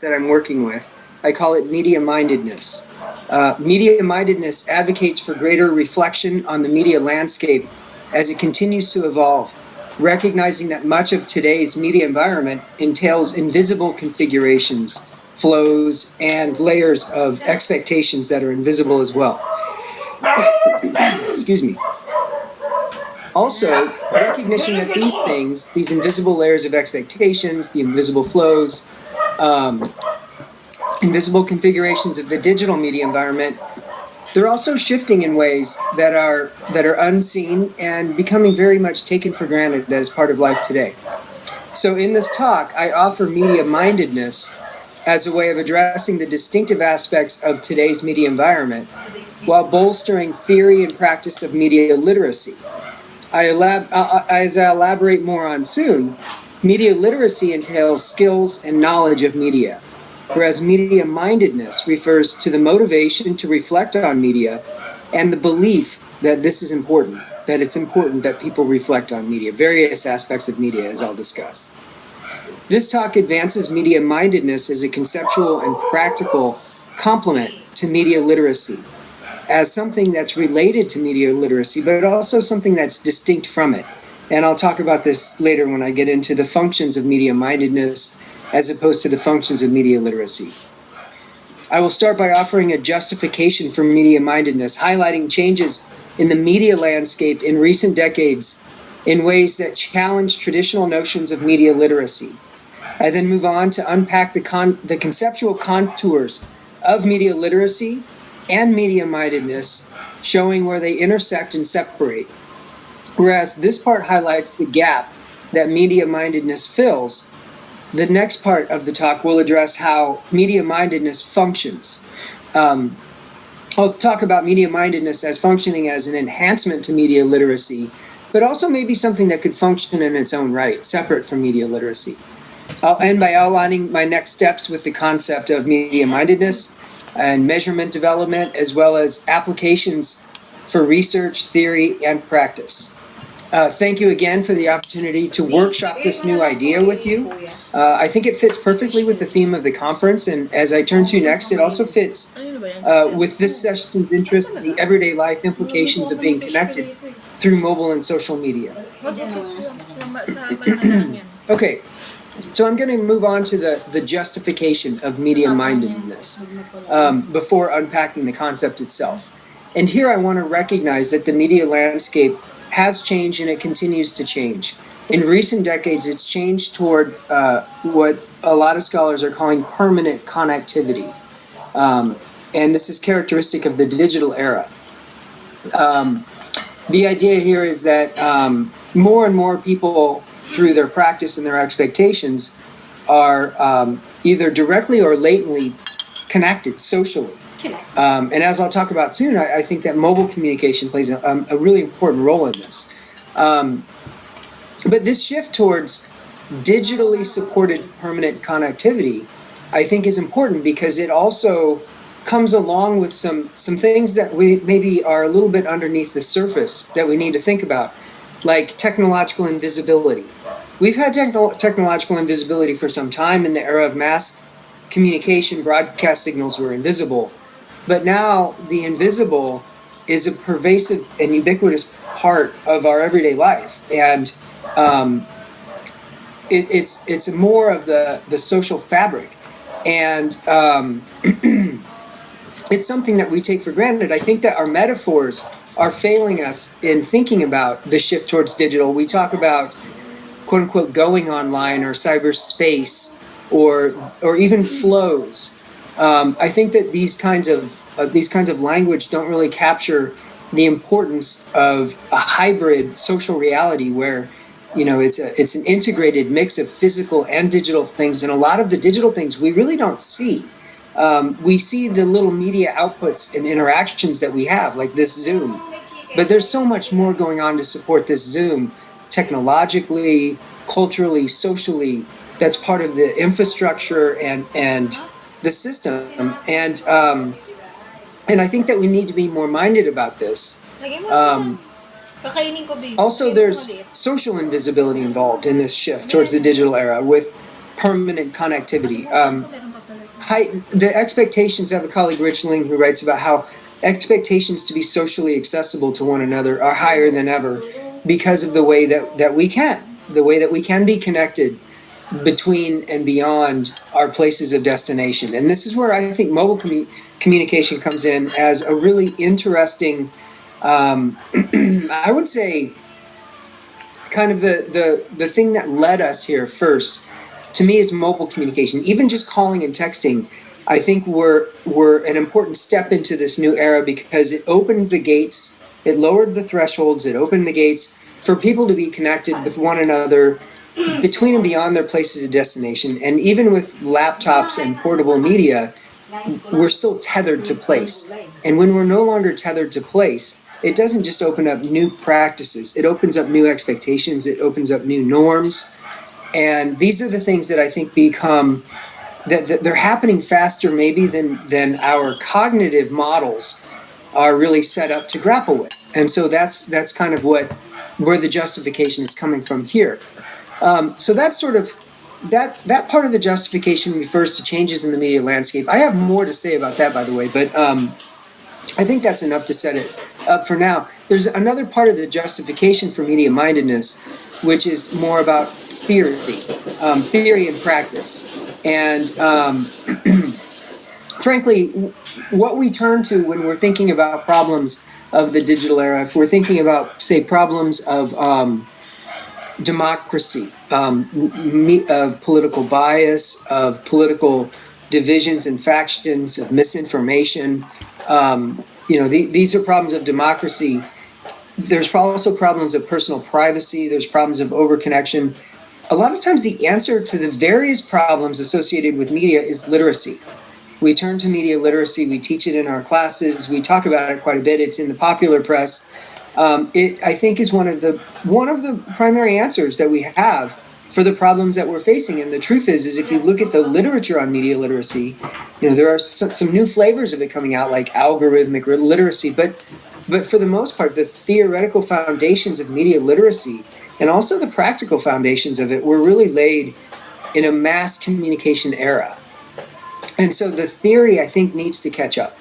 that I'm working with. I call it media mindedness. Media mindedness advocates for greater reflection on the media landscape as it continues to evolve, recognizing that much of today's media environment entails invisible configurations, flows, and layers of expectations that are invisible as well. Excuse me. Also, recognition that these things, these invisible layers of expectations, the invisible flows, invisible configurations of the digital media environment, they're also shifting in ways that are unseen and becoming very much taken for granted as part of life today. So in this talk, I offer media mindedness as a way of addressing the distinctive aspects of today's media environment while bolstering theory and practice of media literacy. As I elaborate more on soon, media literacy entails skills and knowledge of media, whereas media mindedness refers to the motivation to reflect on media and the belief that this is important, that it's important that people reflect on media, various aspects of media, as I'll discuss. This talk advances media mindedness as a conceptual and practical complement to media literacy, as something that's related to media literacy, but also something that's distinct from it. And I'll talk about this later when I get into the functions of media mindedness as opposed to the functions of media literacy. I will start by offering a justification for media mindedness, highlighting changes in the media landscape in recent decades in ways that challenge traditional notions of media literacy. I then move on to unpack the conceptual contours of media literacy and media mindedness, showing where they intersect and separate. Whereas this part highlights the gap that media mindedness fills, the next part of the talk will address how media mindedness functions. I'll talk about media mindedness as functioning as an enhancement to media literacy, but also maybe something that could function in its own right, separate from media literacy. I'll end by outlining my next steps with the concept of media mindedness and measurement development, as well as applications for research, theory, and practice. Thank you again for the opportunity to workshop this new idea with you. I think it fits perfectly with the theme of the conference, and as I turn to next, it also fits with this session's interest in the everyday life implications of being connected through mobile and social media. Okay, so I'm going to move on to the justification of media mindedness before unpacking the concept itself. And here I want to recognize that the media landscape has changed and it continues to change. In recent decades, it's changed toward what a lot of scholars are calling permanent connectivity. And this is characteristic of the digital era. The idea here is that more and more people, through their practice and their expectations, are either directly or latently connected socially. And as I'll talk about soon, I think that mobile communication plays a really important role in this. But this shift towards digitally supported permanent connectivity, I think, is important because it also comes along with some things that we maybe are a little bit underneath the surface that we need to think about, like technological invisibility. We've had technological invisibility for some time. In the era of mass communication, broadcast signals were invisible. But now the invisible is a pervasive and ubiquitous part of our everyday life. And it's more of the social fabric. And it's something that we take for granted. I think that our metaphors are failing us in thinking about the shift towards digital. We talk about, quote unquote, going online or cyberspace or even flows. I think that these kinds of language don't really capture the importance of a hybrid social reality where, you know, it's an integrated mix of physical and digital things, and a lot of the digital things we really don't see. We see the little media outputs and interactions that we have, like this Zoom, but there's so much more going on to support this Zoom technologically, culturally, socially. That's part of the infrastructure and the system, and I think that we need to be more minded about this. Also, there's social invisibility involved in this shift towards the digital era with permanent connectivity. the expectations. I have a colleague, Rich Ling, who writes about how expectations to be socially accessible to one another are higher than ever because of the way that we can be connected between and beyond our places of destination. And this is where I think mobile communication comes in as a really interesting, I would say, kind of the thing that led us here first, to me, is mobile communication. Even just calling and texting, I think were an important step into this new era because it opened the gates, it lowered the thresholds, it opened the gates for people to be connected with one another between and beyond their places of destination. And even with laptops and portable media, we're still tethered to place. And when we're no longer tethered to place, it doesn't just open up new practices, it opens up new expectations, it opens up new norms. And these are the things that I think become, that they're happening faster maybe than our cognitive models are really set up to grapple with. And so that's kind of where the justification is coming from here. So that's sort of, that part of the justification refers to changes in the media landscape. I have more to say about that, by the way, but I think that's enough to set it up for now. There's another part of the justification for media mindedness, which is more about theory and practice. And frankly, what we turn to when we're thinking about problems of the digital era, if we're thinking about, say, problems of democracy, of political bias, of political divisions and factions, of misinformation, these are problems of democracy. There's also problems of personal privacy. There's problems of overconnection. A lot of times the answer to the various problems associated with media is literacy. We turn to media literacy. We teach it in our classes. We talk about it quite a bit. It's in the popular press. It, I think, is one of the primary answers that we have for the problems that we're facing. And the truth is if you look at the literature on media literacy, there are some new flavors of it coming out, like algorithmic literacy. But for the most part, the theoretical foundations of media literacy and also the practical foundations of it were really laid in a mass communication era. And so the theory, I think, needs to catch up.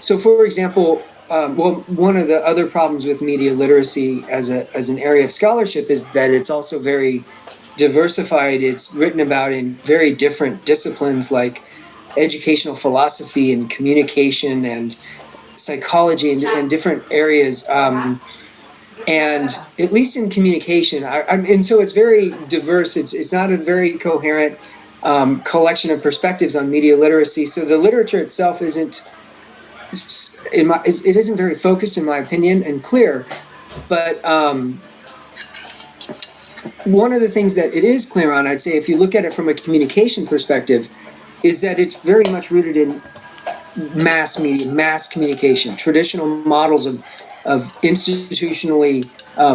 So, for example, one of the other problems with media literacy as an area of scholarship is that it's also very diversified. It's written about in very different disciplines like educational philosophy and communication and psychology and different areas. And at least in communication, and so it's very diverse. It's not a very coherent collection of perspectives on media literacy. So the literature itself isn't very focused, in my opinion, and clear. But one of the things that it is clear on, I'd say, if you look at it from a communication perspective, is that it's very much rooted in mass media, mass communication, traditional models of institutionally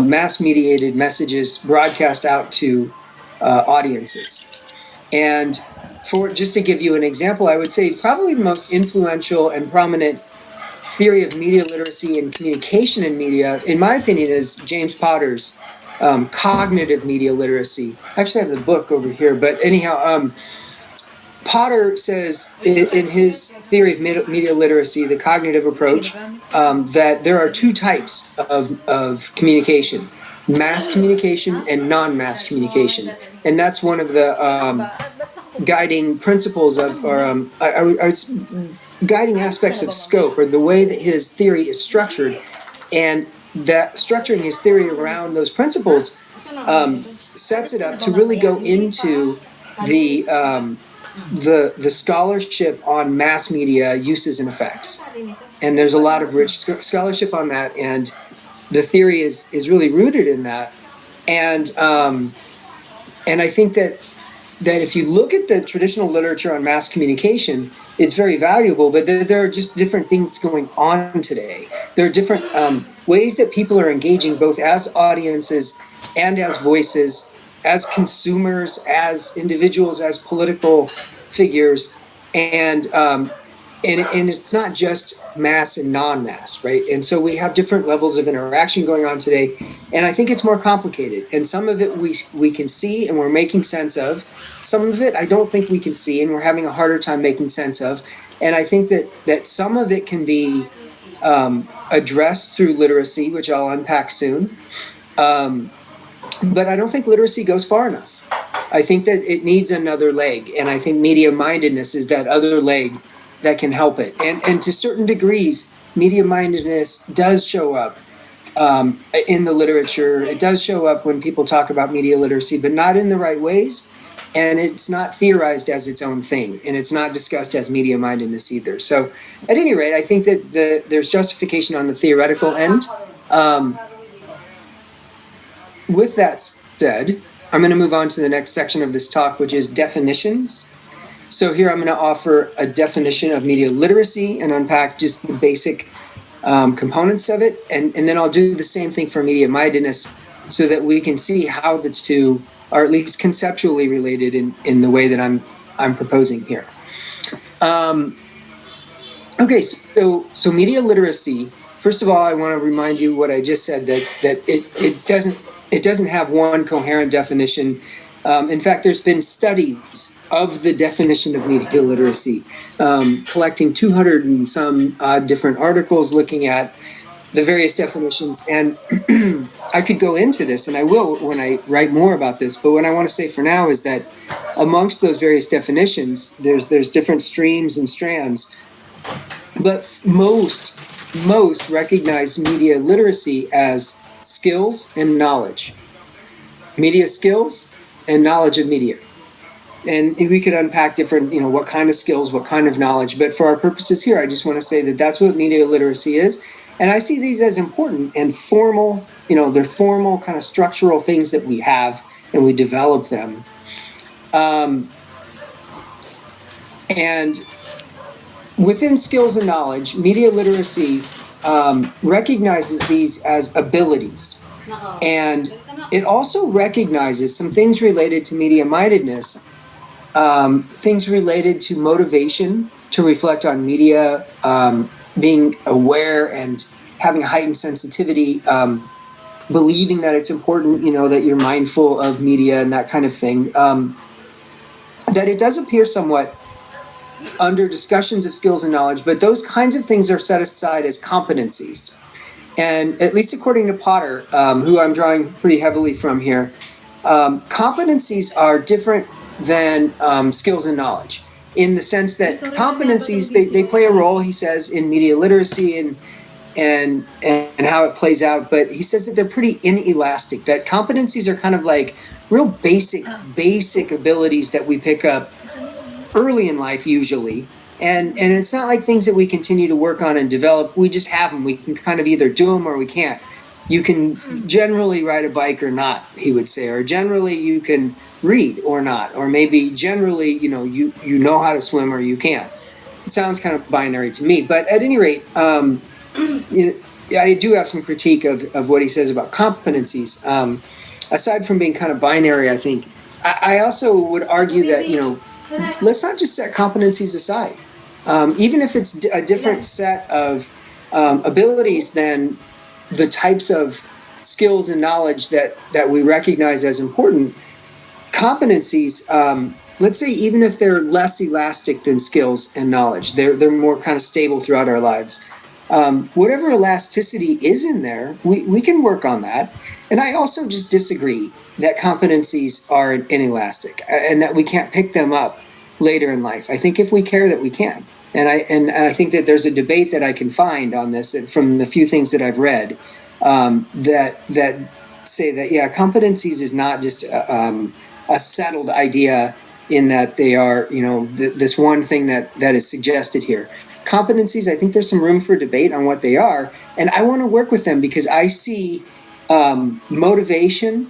mass-mediated messages broadcast out to audiences. And just to give you an example, I would say probably the most influential and prominent theory of media literacy and communication in media, in my opinion, is James Potter's cognitive media literacy. I actually have the book over here, but anyhow, Potter says in his theory of media literacy, the cognitive approach, that there are two types of communication: mass communication and non-mass communication. And that's one of the guiding principles of, or guiding aspects of scope, or the way that his theory is structured. And that structuring his theory around those principles sets it up to really go into the scholarship on mass media uses and effects. And there's a lot of rich scholarship on that, and the theory is really rooted in that. And I think that if you look at the traditional literature on mass communication, it's very valuable, but there are just different things going on today. There are different ways that people are engaging, both as audiences and as voices, as consumers, as individuals, as political figures, and it's not just mass and non-mass, right? And so we have different levels of interaction going on today, and I think it's more complicated. And some of it we can see and we're making sense of. Some of it I don't think we can see, and we're having a harder time making sense of. And I think that some of it can be addressed through literacy, which I'll unpack soon. But I don't think literacy goes far enough. I think that it needs another leg, and I think media mindedness is that other leg that can help it. And to certain degrees, media mindedness does show up in the literature. It does show up when people talk about media literacy, but not in the right ways. And it's not theorized as its own thing, and it's not discussed as media mindedness either. So at any rate, I think that there's justification on the theoretical end. With that said, I'm going to move on to the next section of this talk, which is definitions. So here I'm going to offer a definition of media literacy and unpack just the basic components of it. And then I'll do the same thing for media mindedness so that we can see how the two are at least conceptually related in the way that I'm proposing here. Okay, so media literacy, first of all, I want to remind you what I just said, that it doesn't have one coherent definition. In fact, there's been studies of the definition of media literacy, collecting 200 and some odd different articles looking at the various definitions. And I could go into this, and I will when I write more about this, but what I want to say for now is that amongst those various definitions, there's different streams and strands, but most recognize media literacy as skills and knowledge. Media skills and knowledge of media. And we could unpack different, what kind of skills, what kind of knowledge, but for our purposes here, I just want to say that that's what media literacy is. And I see these as important and formal, they're formal kind of structural things that we have, and we develop them. And within skills and knowledge, media literacy recognizes these as abilities. And it also recognizes some things related to media mindedness, things related to motivation to reflect on media, being aware and having a heightened sensitivity, believing that it's important, that you're mindful of media and that kind of thing, that it does appear somewhat under discussions of skills and knowledge, but those kinds of things are set aside as competencies. And at least according to Potter, who I'm drawing pretty heavily from here, competencies are different than skills and knowledge, in the sense that competencies, they play a role, he says, in media literacy and how it plays out, but he says that they're pretty inelastic, that competencies are kind of like real basic abilities that we pick up early in life usually, and it's not like things that we continue to work on and develop. We just have them. We can kind of either do them or we can't. You can generally ride a bike or not, he would say, or generally you can read or not, or maybe generally you know how to swim or you can't. It sounds kind of binary to me, but at any rate, I do have some critique of what he says about competencies. Aside from being kind of binary, I think I also would argue that let's not just set competencies aside. Even if it's a different set of abilities than the types of skills and knowledge that we recognize as important, competencies, let's say even if they're less elastic than skills and knowledge, they're more kind of stable throughout our lives. Whatever elasticity is in there, we can work on that. And I also just disagree that competencies are inelastic and that we can't pick them up later in life. I think if we care that we can. And I think that there's a debate that I can find on this from the few things that I've read that say that, competencies is not just a settled idea in that they are, this one thing that is suggested here. Competencies, I think there's some room for debate on what they are. And I want to work with them because I see motivation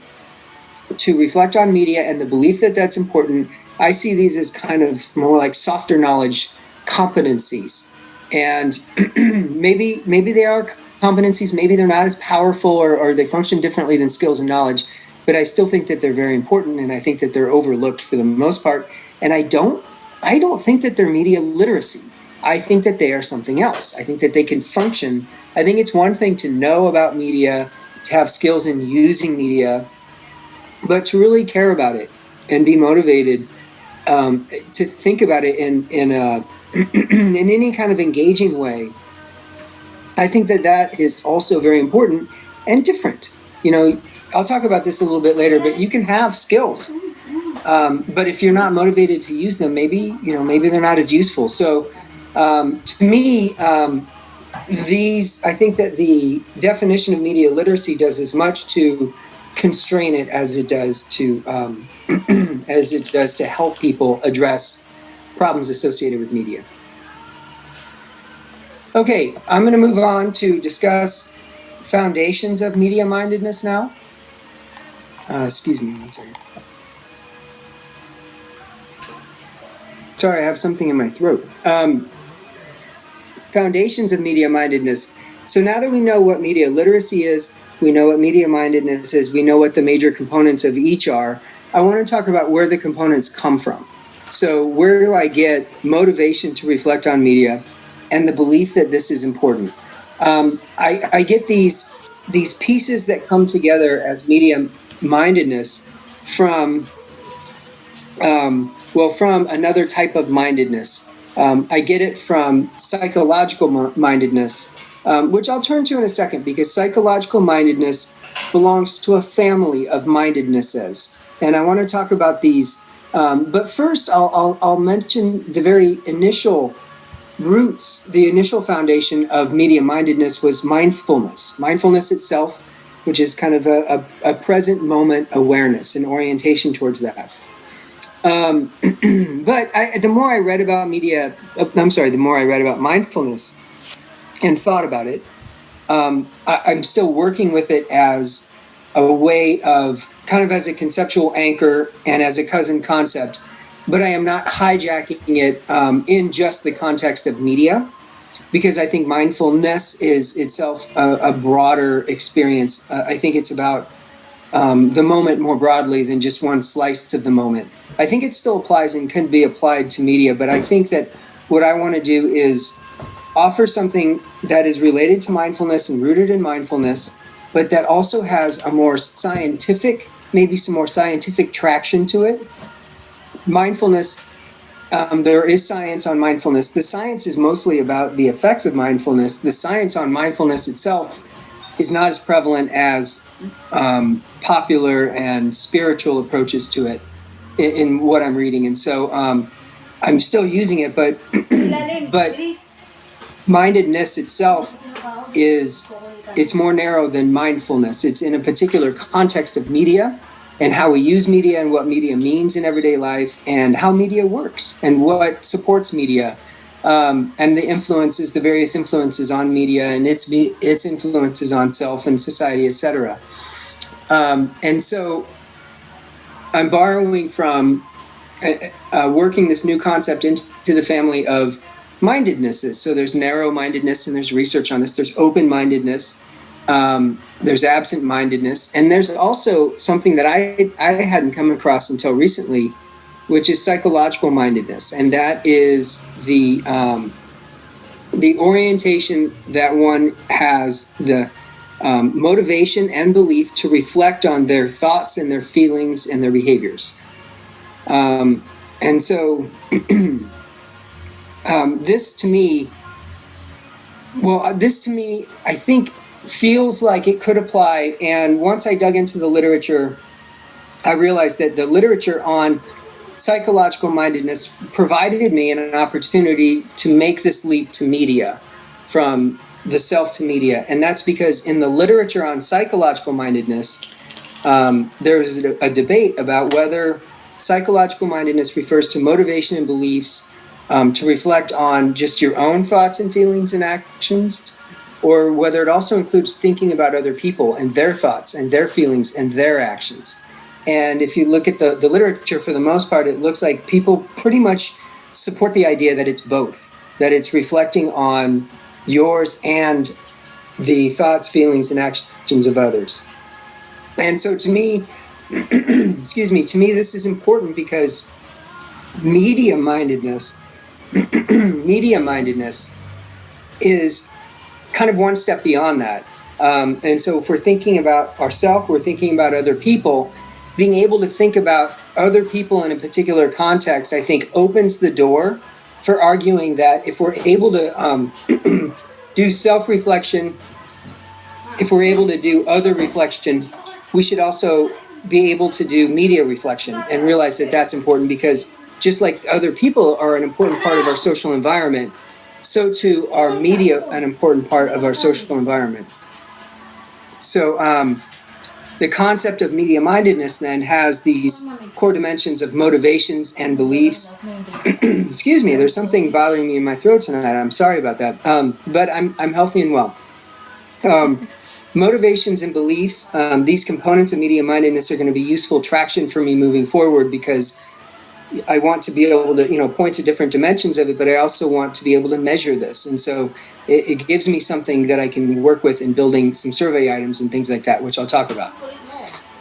to reflect on media and the belief that that's important. I see these as kind of more like softer knowledge competencies. And maybe they are competencies, maybe they're not as powerful or they function differently than skills and knowledge, but I still think that they're very important, and I think that they're overlooked for the most part. And I don't think that they're media literacy. I think that they are something else. I think that they can function. I think it's one thing to know about media, to have skills in using media, but to really care about it and be motivated to think about it in in any kind of engaging way. I think that that is also very important and different. You know, I'll talk about this a little bit later, but you can have skills, but if you're not motivated to use them, maybe they're not as useful. So to me, I think that the definition of media literacy does as much to constrain it as it does to help people address problems associated with media. Okay, I'm going to move on to discuss foundations of media mindedness now. Excuse me one second. Sorry, I have something in my throat. Foundations of media mindedness. So now that we know what media literacy is, we know what media mindedness is, we know what the major components of each are, I want to talk about where the components come from. So where do I get motivation to reflect on media and the belief that this is important? I get these pieces that come together as media mindedness from another type of mindedness. I get it from psychological mindedness, which I'll turn to in a second, because psychological mindedness belongs to a family of mindednesses. And I want to talk about these. But first, I'll mention the very initial roots. The initial foundation of media mindedness was mindfulness. Mindfulness itself, which is kind of a present moment awareness and orientation towards that. But the more I read about mindfulness and thought about it, I'm still working with it as a way of kind of as a conceptual anchor and as a cousin concept, but I am not hijacking it in just the context of media, because I think mindfulness is itself a broader experience. I think it's about the moment more broadly than just one slice of the moment. I think it still applies and can be applied to media, but I think that what I want to do is offer something that is related to mindfulness and rooted in mindfulness, but that also has a more scientific, maybe some more scientific traction to it. Mindfulness, there is science on mindfulness. The science is mostly about the effects of mindfulness. The science on mindfulness itself is not as prevalent as popular and spiritual approaches to it in what I'm reading. And so I'm still using it, but mindedness itself it's more narrow than mindfulness. It's in a particular context of media and how we use media and what media means in everyday life and how media works and what supports media and the various influences on media and its influences on self and society, etc. And so I'm borrowing from working this new concept into the family of mindednesses. So there's narrow-mindedness, and there's research on this. There's open-mindedness. There's absent-mindedness. And there's also something that I hadn't come across until recently, which is psychological mindedness. And that is the orientation that one has, the motivation and belief to reflect on their thoughts and their feelings and their behaviors. And so this to me, I think feels like it could apply. And once I dug into the literature, I realized that the literature on psychological mindedness provided me an opportunity to make this leap to media, from the self to media. And that's because in the literature on psychological mindedness, there is a debate about whether psychological mindedness refers to motivation and beliefs to reflect on just your own thoughts and feelings and actions, or whether it also includes thinking about other people and their thoughts and their feelings and their actions. And if you look at the literature, for the most part, it looks like people pretty much support the idea that it's both, that it's reflecting on yours and the thoughts, feelings, and actions of others. And so to me, to me, this is important because media mindedness media mindedness is kind of one step beyond that. And so if we're thinking about ourselves, we're thinking about other people, being able to think about other people in a particular context, I think opens the door for arguing that if we're able to do self-reflection, if we're able to do other reflection, we should also be able to do media reflection and realize that that's important, because just like other people are an important part of our social environment, so too are media an important part of our social environment. So the concept of media mindedness then has these core dimensions of motivations and beliefs. Excuse me, there's something bothering me in my throat tonight. I'm sorry about that. But I'm healthy and well. Motivations and beliefs, these components of media mindedness are going to be useful traction for me moving forward, because I want to be able to, point to different dimensions of it, but I also want to be able to measure this. And so it gives me something that I can work with in building some survey items and things like that, which I'll talk about.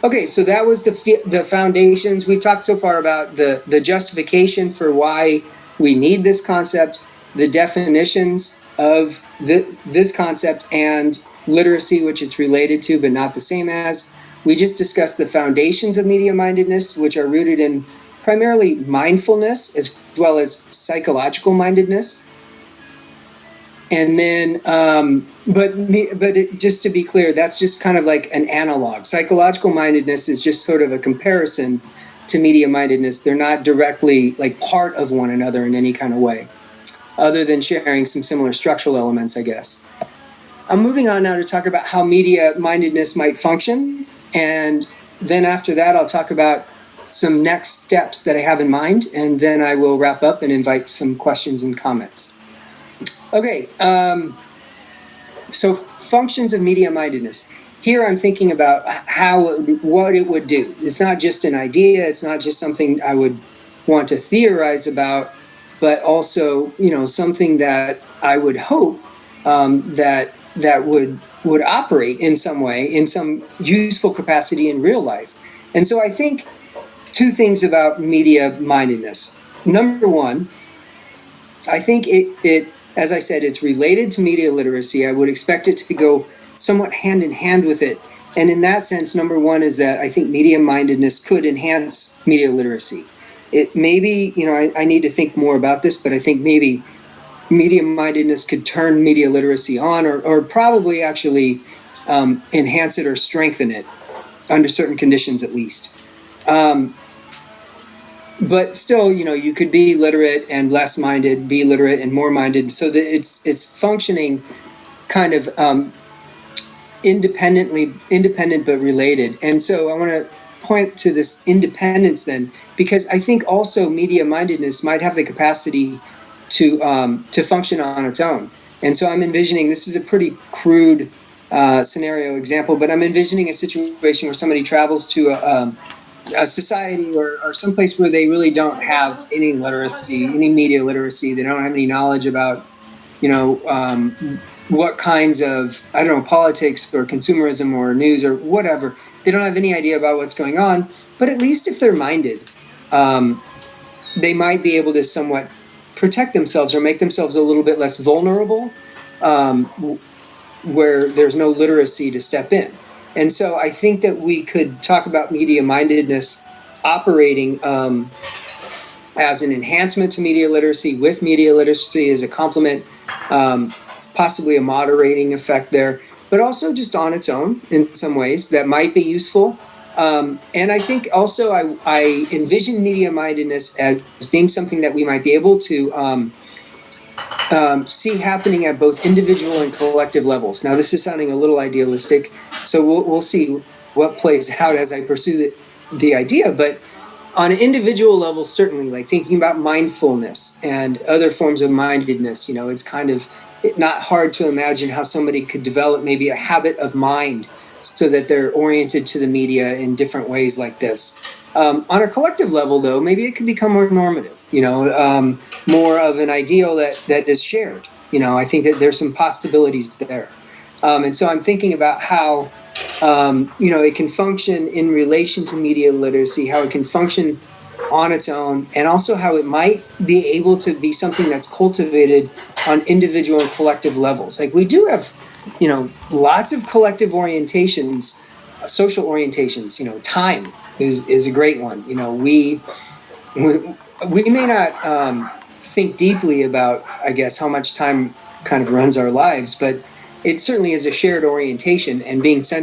Okay, so that was the foundations. We've talked so far about the justification for why we need this concept, the definitions of this concept, and literacy, which it's related to but not the same as. We just discussed the foundations of media mindedness, which are rooted in primarily mindfulness as well as psychological mindedness. And then, just to be clear, that's just kind of like an analog. Psychological mindedness is just sort of a comparison to media mindedness. They're not directly like part of one another in any kind of way, other than sharing some similar structural elements, I guess. I'm moving on now to talk about how media mindedness might function. And then after that, I'll talk about some next steps that I have in mind. And then I will wrap up and invite some questions and comments. Okay, so functions of media mindedness. Here I'm thinking about what it would do. It's not just an idea. It's not just something I would want to theorize about, but also, something that I would hope that would operate in some way, in some useful capacity in real life. And so I think two things about media mindedness. Number one, I think it as I said, it's related to media literacy. I would expect it to go somewhat hand in hand with it. And in that sense, number one is that I think media mindedness could enhance media literacy. It maybe, I need to think more about this, but I think maybe media mindedness could turn media literacy on, or probably actually enhance it or strengthen it under certain conditions at least. But still, you could be literate and less minded, be literate and more minded, so that it's functioning kind of independent but related. And so I want to point to this independence then, because I think also media mindedness might have the capacity to function on its own. And so I'm envisioning, this is a pretty crude scenario example, but I'm envisioning a situation where somebody travels to a society or someplace where they really don't have any literacy, any media literacy. They don't have any knowledge about, what kinds of, politics or consumerism or news or whatever. They don't have any idea about what's going on. But at least if they're minded, they might be able to somewhat protect themselves or make themselves a little bit less vulnerable, where there's no literacy to step in. And so I think that we could talk about media mindedness operating as an enhancement to media literacy, with media literacy as a complement, possibly a moderating effect there, but also just on its own in some ways that might be useful. And I think also I envision media mindedness as being something that we might be able to see happening at both individual and collective levels. Now, this is sounding a little idealistic, so we'll see what plays out as I pursue the idea. But on an individual level, certainly, like thinking about mindfulness and other forms of mindedness, it's kind of not hard to imagine how somebody could develop maybe a habit of mind so that they're oriented to the media in different ways like this. On a collective level, though, maybe it could become more normative, more of an ideal that is shared. I think that there's some possibilities there. And so I'm thinking about how, it can function in relation to media literacy, how it can function on its own, and also how it might be able to be something that's cultivated on individual and collective levels. Like we do have, lots of collective orientations, social orientations. Time is a great one. We may not think deeply about, I guess, how much time kind of runs our lives, but it certainly is a shared orientation, and being sensitive